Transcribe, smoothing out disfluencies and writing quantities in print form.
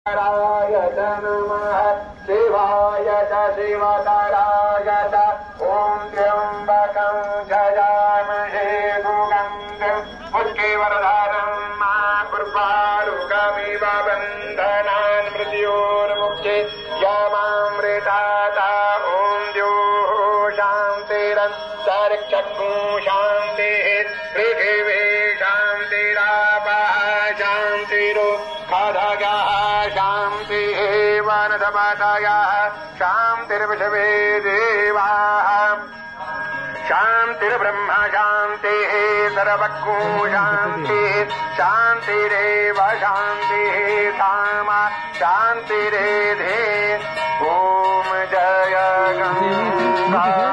रायत नमः शिवाय च शिवतराय च ॐ त्र्यम्बकं जयामहे सुगन्धिं पुष्टिवर्धनं माकुर्वारुकमिव बन्धनान् मृत्योर्मुक्ते यमामृताता ॐ द्योः शान्तिरन्तरिक्षं शान्तिः पृथिवी शान्तिरापः शान्तिरो खगः शान्तिः वनस्पतयः शान्तिर्विश्वे देवाः शान्तिर्ब्रह्म शान्तिः सर्वज्ञो शान्तिः शान्तिरेव शान्तिः सामा शान्तिरेधे ॐ जय गङ्गा